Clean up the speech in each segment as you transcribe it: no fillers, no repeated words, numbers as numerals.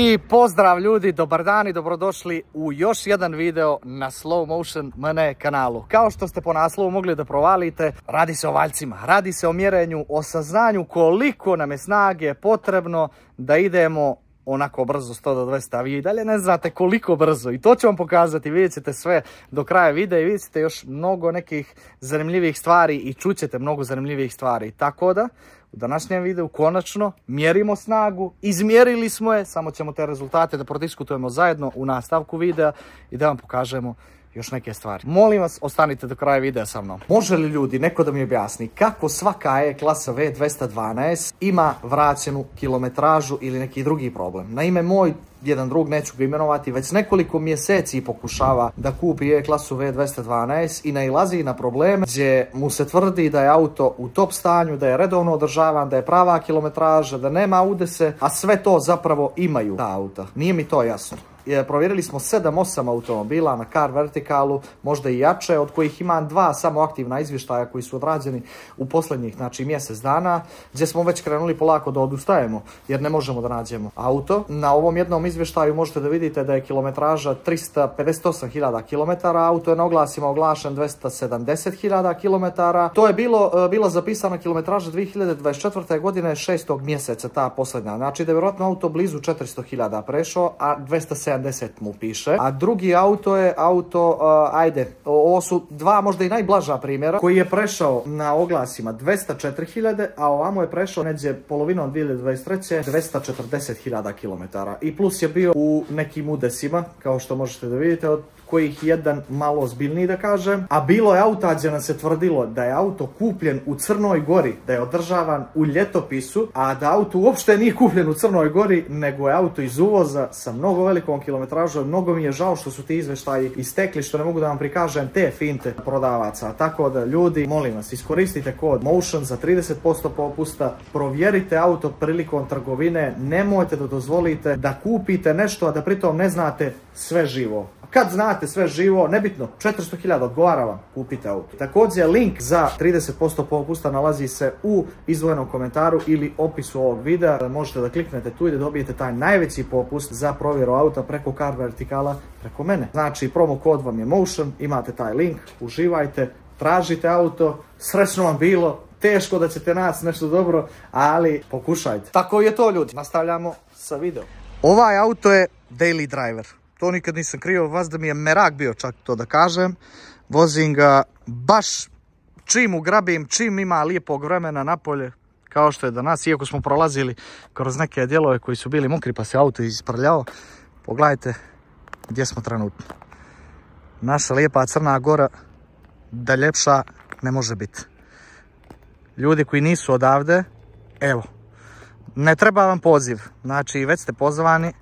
I pozdrav ljudi, dobar dan i dobrodošli u još jedan video na Slow Motion MN kanalu. Kao što ste po naslovu mogli da provalite, radi se o valjcima, radi se o mjerenju, o saznanju koliko nam je snage potrebno da idemo onako brzo 100 do 200, a vi i dalje ne znate koliko brzo i to ću vam pokazati, vidjet ćete sve do kraja videa i vidjet ćete još mnogo nekih zanimljivih stvari i čućete mnogo zanimljivih stvari, tako da u današnjem videu konačno mjerimo snagu, izmjerili smo je, samo ćemo te rezultate da prodiskutujemo zajedno u nastavku videa i da vam pokažemo još neke stvari. Molim vas, ostanite do kraja videa sa mnom. Može li ljudi neko da mi objasni kako svaka E-klasa V212 ima vraćenu kilometražu ili neki drugi problem? Naime, moj jedan drug, neću ga imenovati, već nekoliko mjeseci pokušava da kupi E-klasu V212 i nailazi na probleme gdje mu se tvrdi da je auto u top stanju, da je redovno održavan, da je prava kilometraža, da nema udese, a sve to zapravo imaju ta auta. Nije mi to jasno. Provjerili smo 7-8 automobila na Car Verticalu, možda i jače, od kojih imam 2 samo aktivna izvještaja koji su odrađeni u posljednjih, znači, mjesec dana, gdje smo već krenuli polako da odustajemo, jer ne možemo da nađemo auto. Na ovom jednom izvještaju možete da vidite da je kilometraža 358.000 km, auto je na oglasima oglašen 270.000 km. To je bila zapisana kilometraža 2024. godine 6. mjeseca, ta posljednja. Znači da je vjerojatno auto blizu 400.000 prešao, a 270 mu piše. A drugi auto je auto, ovo su dva možda i najblaža primjera, koji je prešao na oglasima 204.000, a ovamo je prešao neđe polovinom 2023. 240.000 km. I plus je bio u nekim udesima, kao što možete da vidite, od kojih jedan malo ozbiljniji da kažem, a bilo je auta gdje nam se tvrdilo da je auto kupljen u Crnoj Gori, da je održavan u ljetopisu, a da auto uopšte nije kupljen u Crnoj Gori, nego je auto iz uvoza sa mnogo velikom kilometražom. Mnogo mi je žao što su ti izvještaji istekli, što ne mogu da vam prikažem te finte prodavaca. Tako da ljudi, molim vas, iskoristite kod Motion za 30% popusta, provjerite auto prilikom trgovine, nemojte da dozvolite da kupite nešto, a da pritom ne znate sve živo. Kad znate sve živo, nebitno, 400.000 odgovara vam, kupite auto. Također, link za 30% popusta nalazi se u izdvojenom komentaru ili opisu ovog videa. Možete da kliknete tu i da dobijete taj najveći popust za provjeru auta preko Car Verticala, preko mene. Znači, promo kod vam je Motion, imate taj link, uživajte, tražite auto, srećno vam bilo, teško da ćete naći nešto dobro, ali pokušajte. Tako je to, ljudi. Nastavljamo sa videom. Ovaj auto je daily driver. To nikad nisam krio, vas da mi je merak bio, čak to da kažem. Vozim ga baš čim ugrabim, čim ima lijepog vremena napolje, kao što je danas, iako smo prolazili kroz neke dijelove koji su bili mokri pa se auto isprljao. Pogledajte gdje smo trenutno. Naša lijepa Crna Gora, da ljepša ne može biti. Ljudi koji nisu odavde, evo, ne treba vam poziv, znači već ste pozvani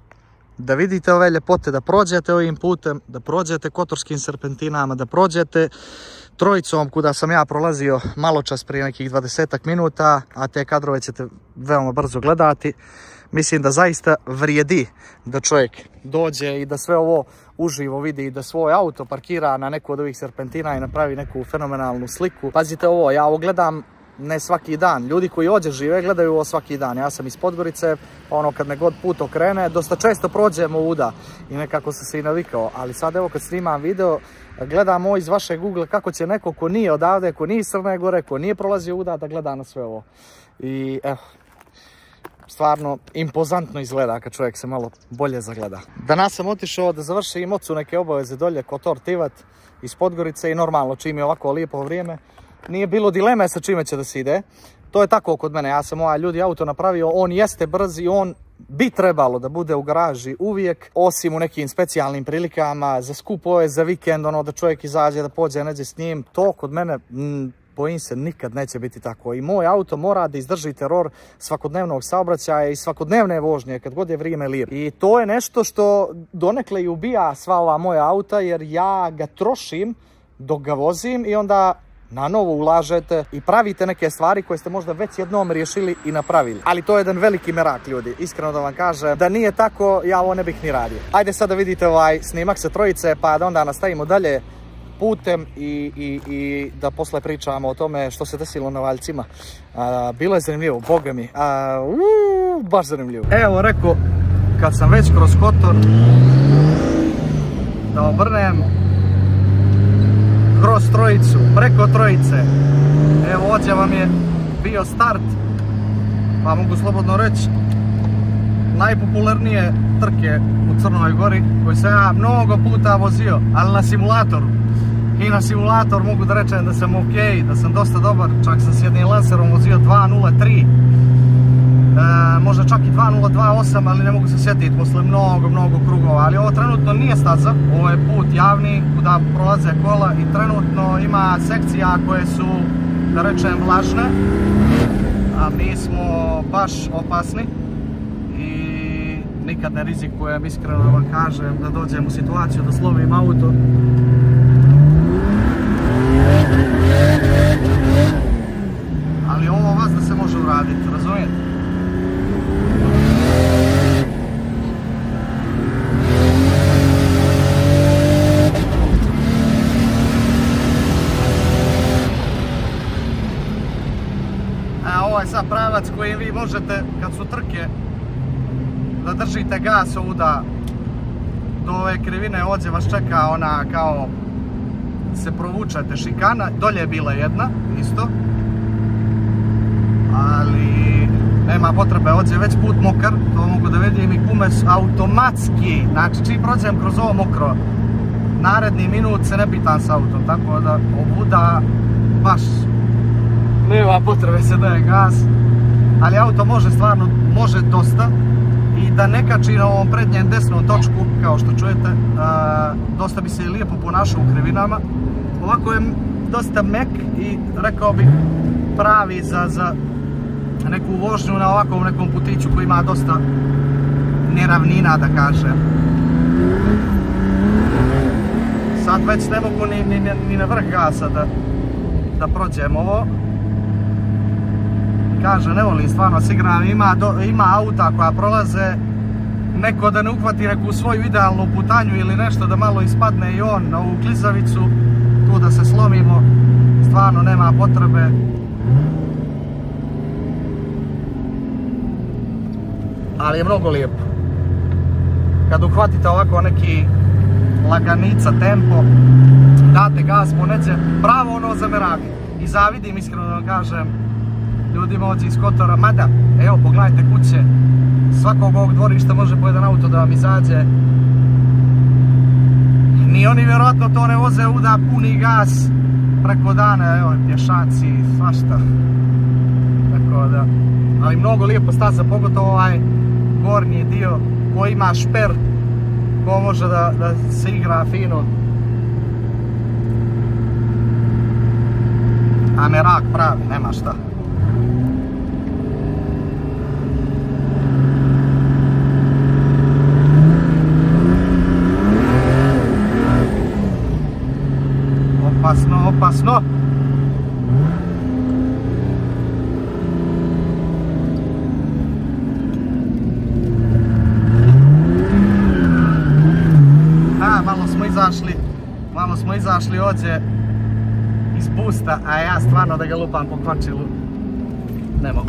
da vidite ove ljepote, da prođete ovim putem, da prođete Kotorskim serpentinama, da prođete Trojicom kuda sam ja prolazio malo čas prije nekih 20 minuta, a te kadrove ćete veoma brzo gledati. Mislim da zaista vrijedi da čovjek dođe i da sve ovo uživo vidi i da svoj auto parkira na neku od ovih serpentina i napravi neku fenomenalnu sliku. Pazite ovo, ja ovo gledam ne svaki dan. Ljudi koji ovdje žive gledaju ovo svaki dan. Ja sam iz Podgorice, ono kad me god put okrene, dosta često prođem ovuda i nekako sam se i navikao. Ali sad evo kad snimam video, gledam ovo iz vašeg Google kako će neko ko nije odavde, ko nije iz Crne Gore, ko nije prolazio ovuda da gleda na sve ovo. I evo, stvarno impozantno izgleda kad čovjek se malo bolje zagleda. Danas sam otišao da završim ocu neke obaveze dolje kod Tortivat iz Podgorice i normalno čim je ovako lijepo vrijeme, nije bilo dileme sa čime će da se ide. To je tako kod mene. Ja sam ovaj ljudi auto napravio, on jeste brz i on bi trebalo da bude u garaži uvijek, osim u nekim specijalnim prilikama, za skupove, za vikend, ono da čovjek izađe, da pođe neđe s njim. To kod mene, bojim se, nikad neće biti tako. I moj auto mora da izdrži teror svakodnevnog saobraćaja i svakodnevne vožnje, kad god je vrijeme lijepo. I to je nešto što donekle i ubija sva ova moja auta, jer ja ga trošim dok ga vozim i onda na novo ulažete i pravite neke stvari koje ste možda već jednom riješili i napravili. Ali to je jedan veliki merak, ljudi. Iskreno da vam kažem, da nije tako, ja ovo ne bih ni radio. Ajde sad da vidite ovaj snimak sa Trojice, pa da onda nastavimo dalje putem i da posle pričamo o tome što se desilo na valjcima. Bilo je zanimljivo, boga mi. Baš zanimljivo. Evo, rekao, kad sam već kroz Kotor, da obrnem kroz Trojicu, preko Trojice. Evo ovdje vam je bio start, pa mogu slobodno reći najpopularnije trke u Crnoj Gori koji sam ja mnogo puta vozio, ali na simulatoru. I na simulator mogu da rečem da sam ok, da sam dosta dobar, čak sam s jednim Lancerom vozio 2.03, možda čak i 2.028, ali ne mogu se sjetiti posle mnogo krugova. Ali ovo trenutno nije staza, ovo je put javni kuda prolaze kola i trenutno ima sekcija koje su, da rečem, vlažne, a mi smo baš opasni i nikad ne rizikujem, iskreno da vam kažem, da dođem u situaciju da slovim auto. Ali ovo vas da se može uraditi, razumijete? Ovo je sad pravac koji vi možete, kad su trke, da držite gas ovuda do ove krivine, ovdje vas čeka ona kao se provučete šikana, dolje je bila jedna isto, ali nema potrebe, ovdje je već put mokar, to mogu da vidim i gume su automatski, znači čim prođem kroz ovo mokro, naredni minut se ne pitam s autom, tako da ovuda baš nema potrebe se daje gas, ali auto može stvarno, može dosta i da ne kači na ovom prednjem desnom točku, kao što čujete, dosta bi se lijepo ponašao u krivinama. Ovako je dosta mek i rekao bi pravi za neku vožnju na ovakvom nekom putiću koji ima dosta neravnina, da kažem. Sad već ne mogu ni na vrh gasa da prođem ovo. Kaže, ne volim stvarno s igram, ima auta koja prolaze, neko da ne uhvati neku svoju idealnu putanju ili nešto da malo ispadne i on na ovu klizavicu, tu da se slomimo, stvarno nema potrebe. Ali je mnogo lijepo. Kad uhvatite ovako neki laganica tempo, date gas po neđe, pravo ono za merak. I zavidim, iskreno da vam kažem, ljudima ovdje iz Kotora, mada, evo pogledajte kuće, svakog ovog dvorišta može po jedan auto da vam izađe. Ni oni vjerojatno to ne voze uda puni gas preko dana, evo pješaci, svašta. Tako da, ali mnogo lijepo staza, pogotovo ovaj gornji dio koji ima šper, ko može da se igra fino. A merak pravi, nema šta. Opasno, opasno. Malo smo izašli ovdje iz busta, a ja stvarno da ga lupam po kvačilu ne mogu.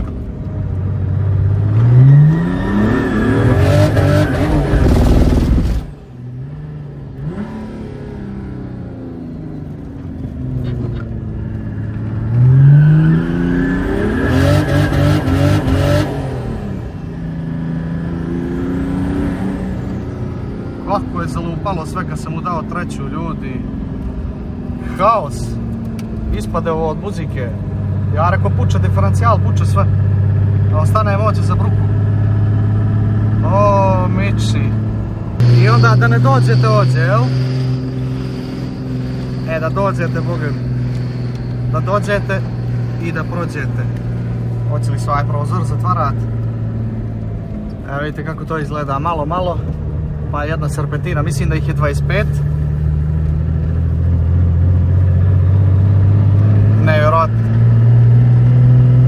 Kako je zalupalo sve kad sam mu dao treću, ljudi. Haos. Ispade ovo od muzike. Ja rekao puče diferencijal, puče sve. Da ostane moće za bruku. O, miči. I onda da ne dođete ovdje, jel? Da dođete, boga mi. Da dođete i da prođete. Hoće li se ovaj prozor zatvarati? Evo vidite kako to izgleda, malo. Pa jedna serpentina, mislim da ih je 25. Nevjerojatno.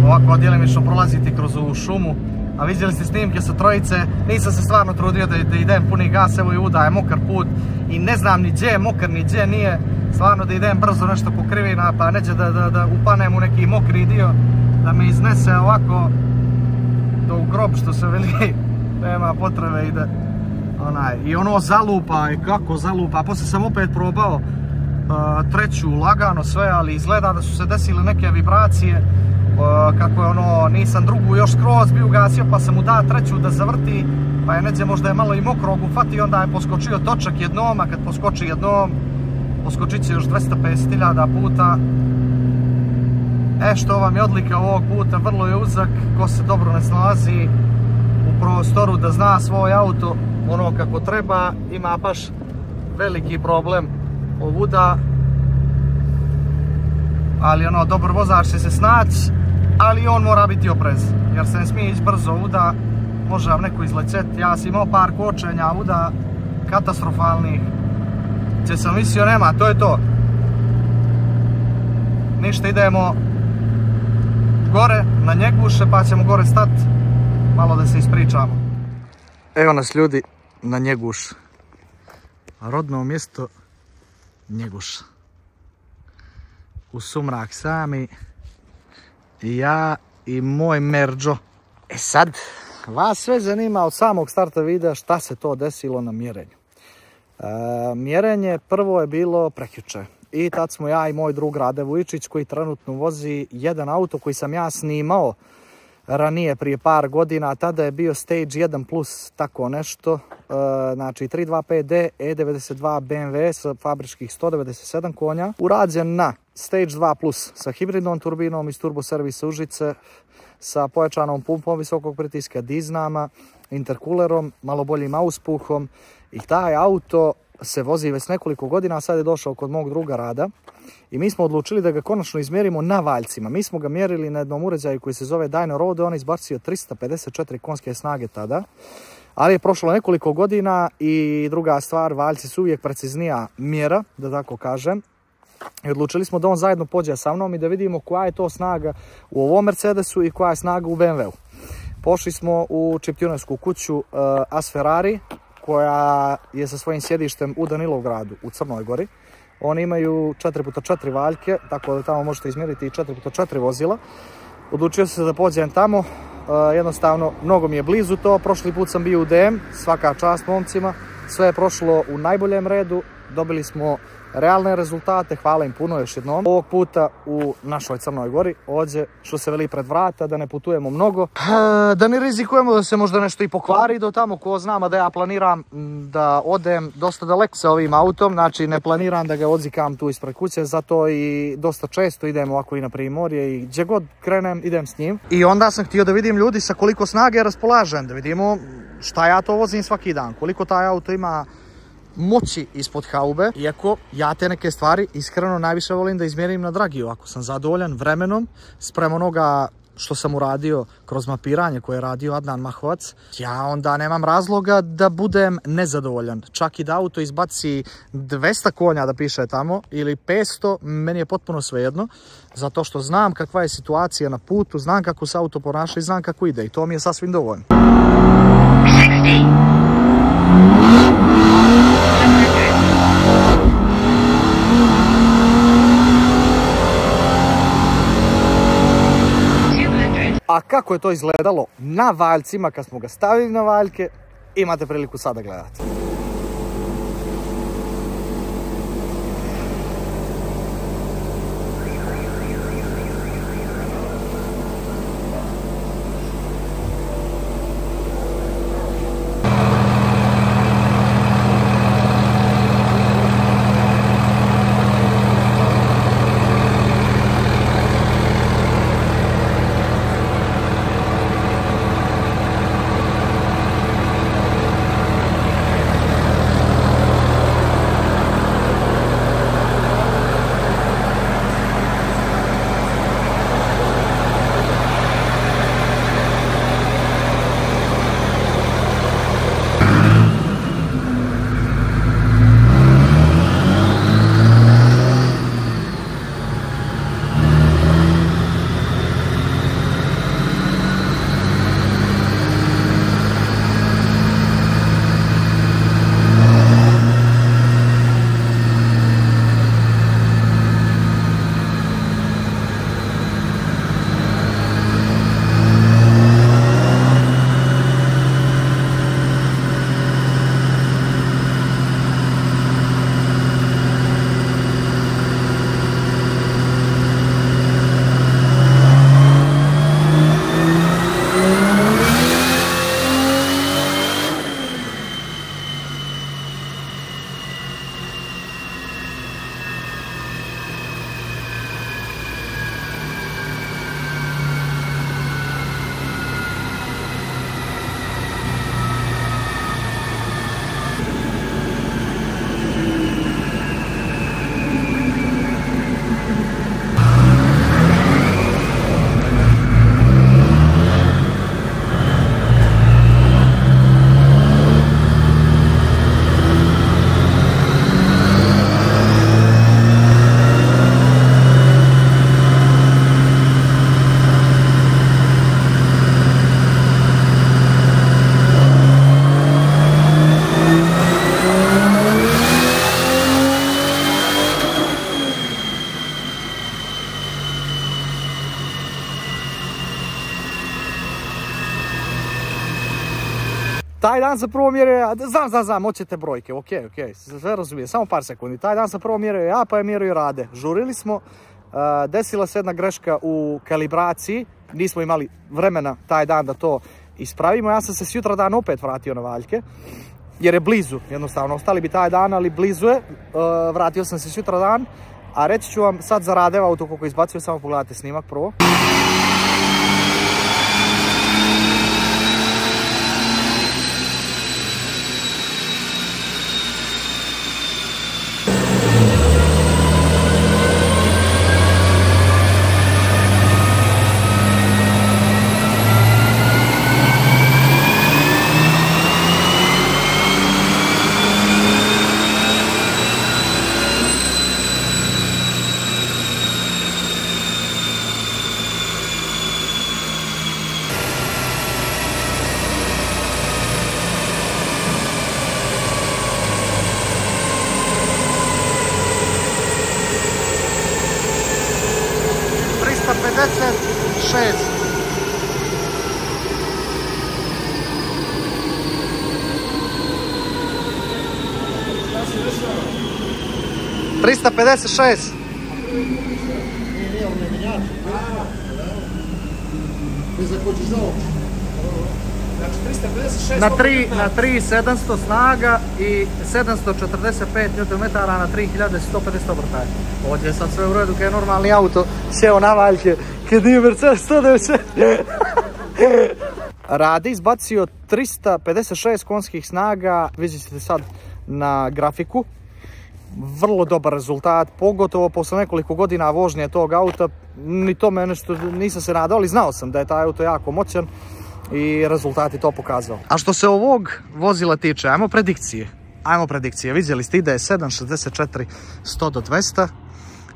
Ovako djelimično prolaziti kroz ovu šumu. A vidjeli ste snimke sa Trojice, nisam se stvarno trudio da idem puni gas, evo i uda je mokar put. I ne znam ni gdje je mokar, ni gdje nije. Stvarno da idem brzo nešto po krivina, pa neće da upanem u neki mokri dio. Da me iznese ovako do u grob, što se veli. nema potrebe, ide i ono zalupa, kako zalupa. Poslije sam opet probao treću lagano sve, ali izgleda da su se desile neke vibracije, kako je nisam drugu još skroz bi ugasio, pa sam mu dao treću da zavrti, pa je neđe možda je malo i mokrog ufatio, onda je poskočio točak jednom, a kad poskoči jednom, poskočit će još 250.000 puta. Što vam je odlika ovog puta, vrlo je uzak, ko se dobro ne snalazi u prostoru da zna svoj auto ono kako treba, ima baš veliki problem ovuda, ali dobar vozač će se snaći, ali on mora biti oprez, jer se ne smije ići brzo ovuda, može vam neko izleceti. Ja sam imao par kočenja ovuda, katastrofalnih, gdje sam mislio nema, to je to. Ništa, idemo gore na Njeguše, pa ćemo gore stati, malo da se ispričamo. Evo nas ljudi na Njeguš, rodno mjesto Njeguš. U sumrak sami, ja i moj Merđo. Sad, vas sve zanima od samog starta videa šta se to desilo na mjerenju. Mjerenje prvo je bilo prekjuče. I tad smo ja i moj drug Rade Vujičić, koji trenutno vozi jedan auto koji sam ja snimao ranije prije par godina. Tada je bio Stage 1 plus tako nešto, znači 325D E92 BMW sa fabričkih 197 konja, urađen na Stage 2 plus sa hibridnom turbinom iz turbo servisa Užice, sa pojačanom pumpom visokog pritiska, diznama, interkulerom, malo boljim auspuhom. I taj auto se vozi već nekoliko godina, a sad je došao kod mog druga Rada i mi smo odlučili da ga konačno izmjerimo na valjcima. Mi smo ga mjerili na jednom uređaju koji se zove Dyno Road, on je izbacio 354 konjske snage tada, ali je prošlo nekoliko godina i druga stvar, valjci su uvijek preciznija mjera, da tako kažem. I odlučili smo da on zajedno pođe sa mnom i da vidimo koja je to snaga u ovom Mercedesu i koja je snaga u BMW-u. Pošli smo u čiptunersku kuću As Ferrari, koja je sa svojim sjedištem u Danilovgradu u Crnoj Gori. Oni imaju 4x4 valjke, tako da tamo možete izmjeriti i 4x4 vozila. Odlučio sam se da pođem tamo, jednostavno mnogo mi je blizu to. Prošli put sam bio u DM, svaka čast momcima, sve je prošlo u najboljem redu, dobili smo realne rezultate, hvala im puno još jednom. Ovog puta u našoj Crnoj Gori, ovdje što se veli pred vrata, da ne putujemo mnogo, da ne rizikujemo da se možda nešto i pokvari do tamo, ko znamo da ja planiram da odem dosta daleko sa ovim autom, znači ne planiram da ga odzikam tu ispred kuće, zato i dosta često idem ovako i na primorje i gdje god krenem idem s njim. I onda sam htio da vidim ljudi sa koliko snage raspolažem, da vidimo šta ja to vozim svaki dan, koliko taj auto ima moći ispod haube, iako ja te neke stvari iskreno najviše volim da izmjerim na dragiju. Ako sam zadovoljan vremenom sprem onoga što sam uradio kroz mapiranje koje je radio Adnan Mahovac, ja onda nemam razloga da budem nezadovoljan. Čak i da auto izbaci 200 konja da piše tamo ili 500, meni je potpuno svejedno, zato što znam kakva je situacija na putu, znam kako se auto ponaša i znam kako ide i to mi je sasvim dovoljno. 60. A kako je to izgledalo na valjcima kad smo ga stavili na valjke, imate priliku sada gledati. Taj dan sam prvo mjerio, znam, hoćete brojke, ok, sve razumijem, samo par sekundi. Taj dan sam prvo mjerio ja, pa je mjerio Rade. Žurili smo, desila se jedna greška u kalibraciji, nismo imali vremena taj dan da to ispravimo. Ja sam se sutra dan opet vratio na valjke, jer je blizu, jednostavno, ostali bi taj dan, ali blizu je. Vratio sam se sutra dan, a reći ću vam sad za Radeva auto koliko izbacio, samo pogledajte snimak prvo. $356. Na 3700 snaga i 745 Nm na 3150 obrtaja. Ovdje je sad sve u redu, kad je normalni auto sjeo na valjke, kad nije Mercedes 190. Rade izbacio 356 konjskih snaga, vidjet ćete sad na grafiku. Vrlo dobar rezultat, pogotovo posle nekoliko godina vožnje tog auta. Ni tome nešto nisam se nadao, ali znao sam da je taj auto jako moćan i rezultat je to pokazao. A što se ovog vozila tiče, ajmo predikcije. Vidjeli ste, ide je 764 100 do 200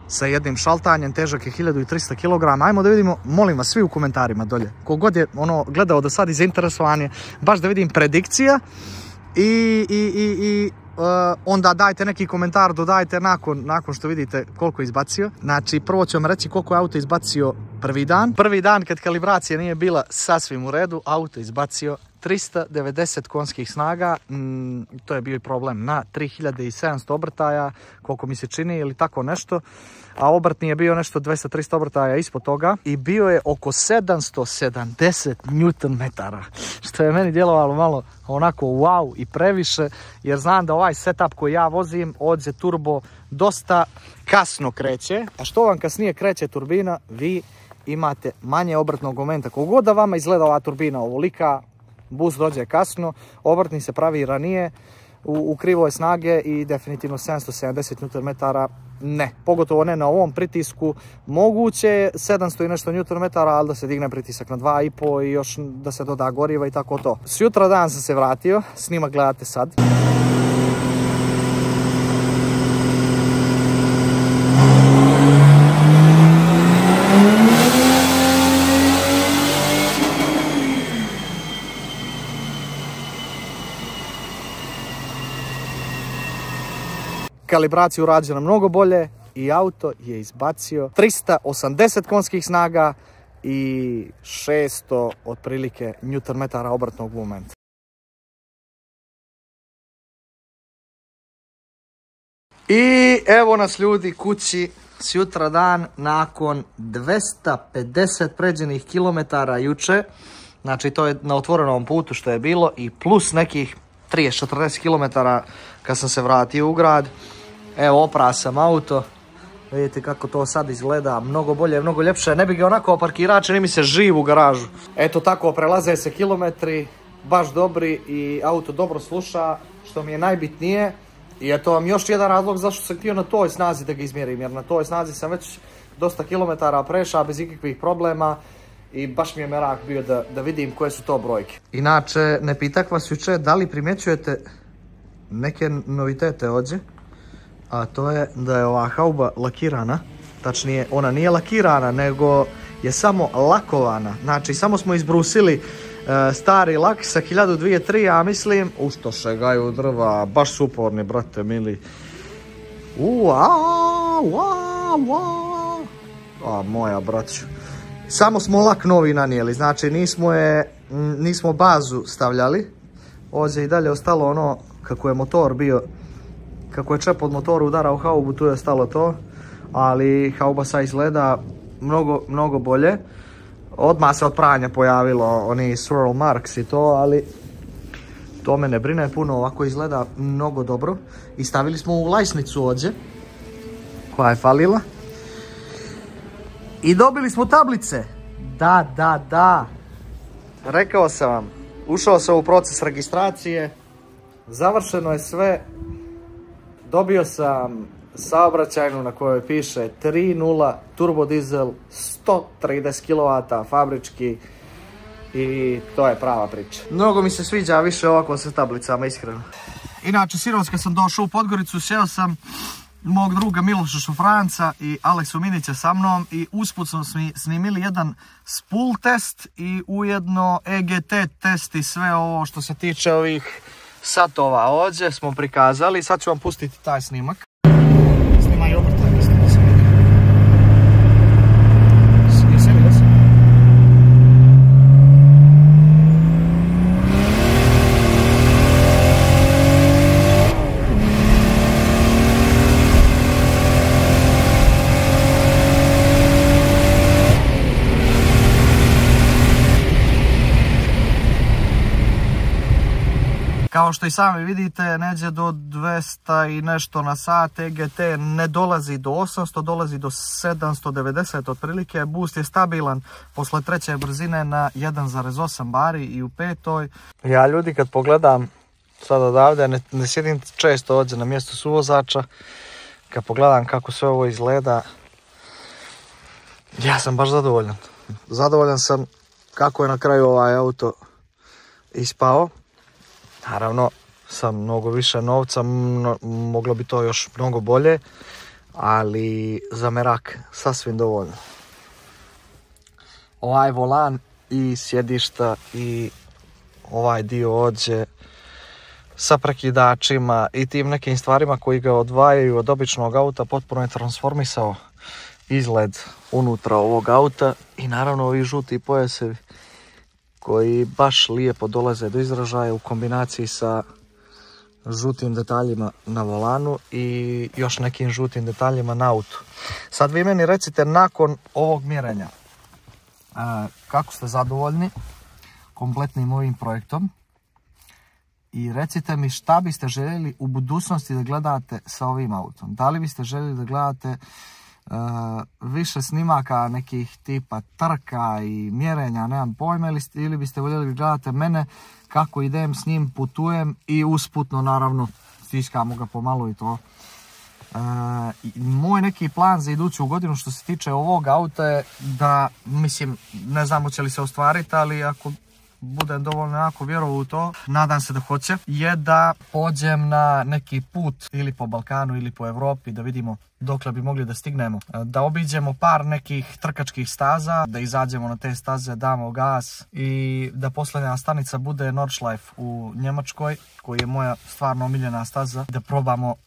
sa jednim šaltanjem, težak je 1300 kg. Ajmo da vidimo, molim vas, svi u komentarima dolje, kogod je gledao do sad i zainteresovan je, baš da vidim predikcija i onda dajte neki komentar, dodajte nakon što vidite koliko je izbacio. Znači, prvo ću vam reći koliko je auto izbacio prvi dan. Prvi dan, kad kalibracija nije bila sasvim u redu, auto izbacio 390 konjskih snaga. To je bio i problem na 3700 obrtaja, koliko mi se čini, ili tako nešto. A obrtni je bio nešto 200-300 obrtaja ispod toga i bio je oko 770 Nm, što je meni djelovalo malo onako wow i previše, jer znam da ovaj setup koji ja vozim, ODZ turbo, dosta kasno kreće, a što vam kasnije kreće turbina, vi imate manje obrtnog momenta. Kogod da vama izgleda ova turbina ovolika, bus dođe kasno, obrtni se pravi ranije, u krivoj snage i definitivno 770 Nm ne, pogotovo ne na ovom pritisku. Moguće je 700 i nešto Nm, ali da se digne pritisak na 2,5 i još da se doda goriva i tako to. Sutra dan sam se vratio, snimak gledate sad. Kalibraciju urađena mnogo bolje i auto je izbacio 380 konjskih snaga i 600 otprilike Nm obrtnog momenta. I evo nas ljudi kući, sutra dan nakon 250 pređenih kilometara juče. Znači to je na otvorenom putu što je bilo i plus nekih 30-40 km kad sam se vratio u grad. Evo, opra sam auto, vidite kako to sad izgleda, mnogo bolje, mnogo ljepše, ne bi ga onako parkirao, čini mi se živ u garažu. Eto tako, prelaze se kilometri, baš dobri i auto dobro sluša, što mi je najbitnije. I eto vam još jedan razlog zašto sam htio na toj snazi da ga izmjerim, jer na toj snazi sam već dosta kilometara prešao bez ikakvih problema i baš mi je merak bio da vidim koje su to brojke. Inače, ne pitak vas juče, da li primjećujete neke novitete ovdje? A to je da je ova hauba lakirana, tačnije ona nije lakirana nego je samo lakovana, znači samo smo izbrusili stari lak sa 1000, 2, 3, ja mislim, u što šegaju drva, baš su uporni, brate mili. A moja braću, samo smo lak novi nanijeli, znači nismo bazu stavljali, Ovdje je i dalje ostalo ono kako je motor bio, kako je čep od motora udarao haubu, tu je ostalo to. Ali hauba sad izgleda mnogo bolje. Odmah se od pranja pojavilo oni swirl marks i to, ali to me ne brine puno, ovako izgleda mnogo dobro. I stavili smo u lajsnicu ovdje, koja je falila. I dobili smo tablice. Da. Rekao sam vam, ušao sam u proces registracije, završeno je sve. Dobio sam saobraćajnu na kojoj piše 3.0 turbo dizel, 130 kW fabrički i to je prava priča. Mnogo mi se sviđa više ovako sa tablicama, iskreno. Inače, sinoć kad sam došao u Podgoricu, sjeo sam mog druga Miloša Šufranca i Aleksu Minića sa mnom i usput smo snimili jedan spool test i ujedno EGT test i sve ovo što se tiče ovih satova ovdje smo prikazali. Sad ću vam pustiti taj snimak. Snimaj obrtaj, mislim da se vidi. Sjedio se? Kao što i sami vidite, neđe do 200 i nešto na sat, EGT ne dolazi do 800, dolazi do 790 otprilike. Boost je stabilan posle treće brzine na 1,8 bari i u petoj. Ja ljudi kad pogledam sad odavde, ne sjedim često ovdje na mjestu suvozača, kad pogledam kako sve ovo izgleda, ja sam baš zadovoljan. Zadovoljan sam kako je na kraju ovaj auto ispao. Naravno, sa mnogo više novca moglo bi to još mnogo bolje, ali za merak sasvim dovoljno. Ovaj volan i sjedišta i ovaj dio ovdje sa prekidačima i tim nekim stvarima koji ga odvajaju od običnog auta potpuno je transformisao izgled unutra ovog auta i naravno ovi žuti pojasevi koji baš lijepo dolaze do izražaja u kombinaciji sa žutim detaljima na volanu i još nekim žutim detaljima na autu. Sad vi meni recite nakon ovog mjerenja kako ste zadovoljni kompletnim ovim projektom i recite mi šta biste željeli u budućnosti da gledate sa ovim autom. Da li biste željeli da gledate više snimaka nekih tipa trka i mjerenja, nemam pojma, ili biste voljeli gledate mene kako idem s njim, putujem i usputno naravno stiskamo ga pomalo i to. Moj neki plan za iduću godinu što se tiče ovog auta je da, mislim, ne znam hoće li se ostvariti, ali ako budem dovoljno jako vjerovao u to, nadam se da hoće, je da pođem na neki put ili po Balkanu ili po Evropi da vidimo dokle bi mogli da stignemo. Da obiđemo par nekih trkačkih staza, da izađemo na te staze, damo gas i da posljednja stanica bude Nordschleife u Njemačkoj, koji je moja stvarno omiljena staza,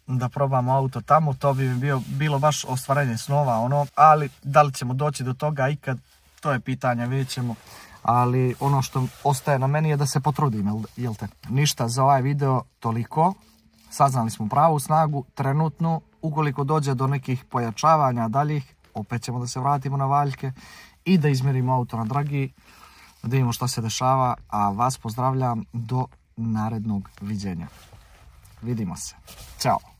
da probamo auto tamo. To bi mi bilo baš ostvarenje snova, ali da li ćemo doći do toga ikad, to je pitanje, vidjet ćemo. Ali ono što ostaje na meni je da se potrudim, jel te? Ništa za ovaj video, toliko. Saznali smo pravu snagu, trenutnu. Ukoliko dođe do nekih pojačavanja daljih, opet ćemo da se vratimo na valjke i da izmjerimo auto na dragi, da vidimo šta se dešava, a vas pozdravljam do narednog viđenja. Vidimo se. Ćao!